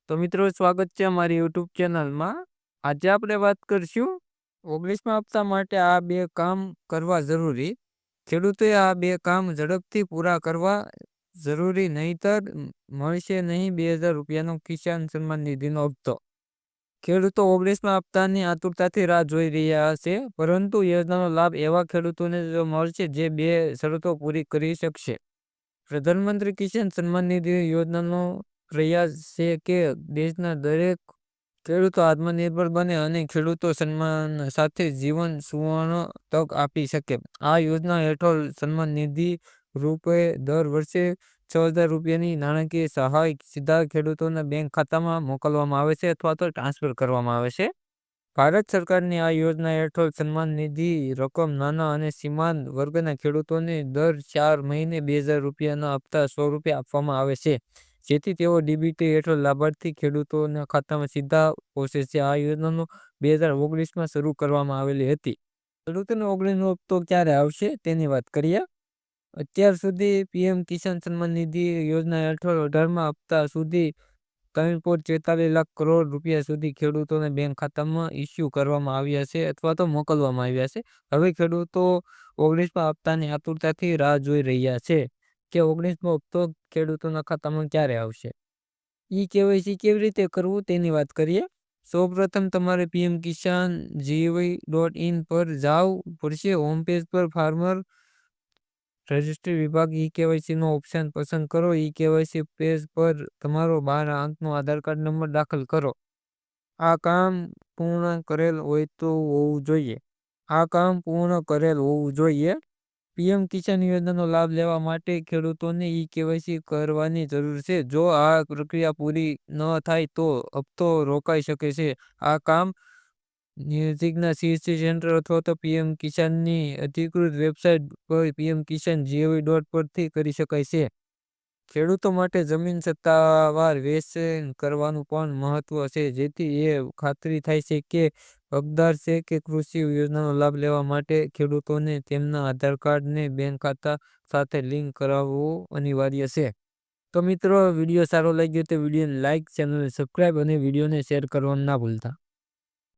તો મિત્રો સ્વાગત છે અમારી યુટ્યુબ ચેનલમાં. આજે આપણે વાત કરશું 19મા હપ્તા માટે આ બે કામ કરવા જરૂરી. ખેડૂતોએ આ બે કામ ઝડપથી પૂરા કરવા જરૂરી, નહીતર મળશે નહીં 2000 રૂપિયાનો કિસાન સન્માન નિધિનો હપ્તો. ખેડૂતો 19મા હપ્તાની આતુરતાથી રાહ જોઈ રહ્યા છે, પરંતુ યોજનાનો લાભ એવા ખેડૂતોને મળશે જે બે શરતો પૂરી કરી શકશે. પ્રધાનમંત્રી કિસાન સન્માન નિધિ યોજનાનો પ્રયાસ છે કે દેશના દરેક ખેડૂતો આત્મનિર્ભર બને અને ખેડૂતો સન્માન સાથે જીવન સુવર્ણ તક આપી શકે. આ યોજના હેઠળ સન્માન નિધિ રૂપે દર વર્ષે 6000 રૂપિયાની નાણાકીય સહાય સીધા ખેડૂતોના બેંક ખાતામાં મોકલવામાં આવે છે અથવા તો ટ્રાન્સફર કરવામાં આવે છે. ભારત સરકારની આ યોજના હેઠળ સન્માન નિધિ રકમ નાના અને સીમાંત વર્ગના ખેડૂતોને દર 4 મહિને 2000 રૂપિયાના હપ્તા સ્વરૂપે આપવામાં આવે છે, જેથી તેઓ ડીબીટી હેઠળ લાભાર્થી ખેડૂતોના ખાતામાં સીધા પહોંચે છે. આ યોજનાનો 2019માં શરૂ કરવામાં આવેલી હતી. ખેડૂતોને 19નો હપ્તો ક્યારે આવશે તેની વાત કરીએ. અત્યાર સુધી પીએમ કિસાન સન્માન નિધિ યોજના હેઠળ 18મા હપ્તા સુધી 3.44 લાખ કરોડ રૂપિયા સુધી ખેડૂતોને બેંક ખાતામાં ઇસ્યુ કરવામાં આવ્યા છે અથવા તો મોકલવામાં આવ્યા છે. હવે ખેડૂતો 19મા હપ્તાની આતુરતાથી રાહ જોઈ રહ્યા છે કે 19મો હપ્તો ખેડૂતોના ખાતામાં ક્યારે આવશે. કેવાયસી કેવી રીતે કરવું તેની વાત કરીએ. સૌપ્રથમ તમારે pmkisan.gov.in પર જવું પડશે. હોમ પેજ પર ફાર્મર રજિસ્ટ્રી વિભાગ કેવાયસી નો ઓપ્શન પસંદ કરો. કેવાયસી પેજ પર તમારો 12 અંકનો આધાર કાર્ડ નંબર દાખલ કરો. આ કામ પૂર્ણ કરેલ હોવું જોઈએ. પીએમ કિસાન યોજનાનો લાભ લેવા માટે ખેડૂતોને કેવાયસી કરવાની જરૂર છે. જો આ પ્રક્રિયા પૂરી ન થાય તો હપ્તો રોકાઈ શકે છે. આ કામ નજીકના સીએસસી સેન્ટર અથવા તો પીએમ કિસાનની અધિકૃત વેબસાઇટ પર pmkisan.gov.in પરથી કરી શકાય છે. ખેડૂતો માટે જમીન સત્તાવાર વેચાણ કરવાનું પણ મહત્વ છે, જેથી એ ખાતરી થાય છે કે હકદાર છે કે કૃષિ યોજનાનો લાભ લેવા માટે ખેડૂતોને તેમના આધાર કાર્ડને બેંક ખાતા સાથે લિંક કરાવવું અનિવાર્ય છે. તો મિત્રો, વિડીયો સારો લાગ્યો તો વિડીયોને લાઇક, ચેનલને સબસ્ક્રાઈબ અને વિડીયોને શેર કરવાનું ના ભૂલતા.